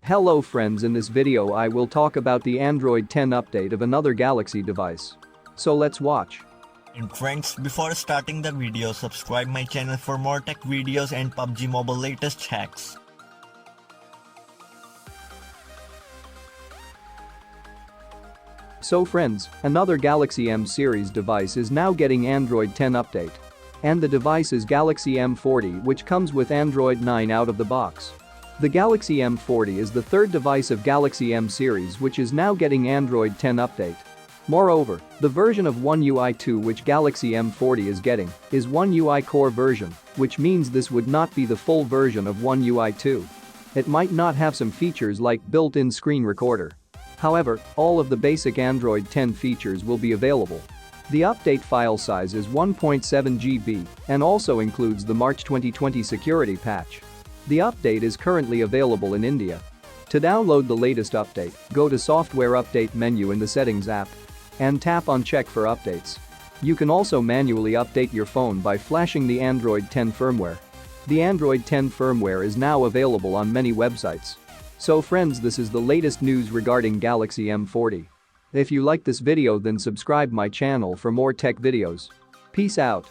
Hello friends, in this video I will talk about the Android 10 update of another Galaxy device. So let's watch. And friends, before starting the video, subscribe my channel for more tech videos and PUBG Mobile latest hacks. So friends, another Galaxy M series device is now getting Android 10 update. And the device is Galaxy M40, which comes with Android 9 out of the box. The Galaxy M40 is the third device of Galaxy M series which is now getting Android 10 update. Moreover, the version of One UI 2 which Galaxy M40 is getting is One UI Core version, which means this would not be the full version of One UI 2. It might not have some features like built-in screen recorder. However, all of the basic Android 10 features will be available. The update file size is 1.7 GB and also includes the March 2020 security patch. The update is currently available in India. To download the latest update, go to Software Update menu in the Settings app and tap on Check for updates. You can also manually update your phone by flashing the Android 10 firmware. The Android 10 firmware is now available on many websites. So friends, this is the latest news regarding Galaxy M40. If you like this video, then subscribe my channel for more tech videos. Peace out.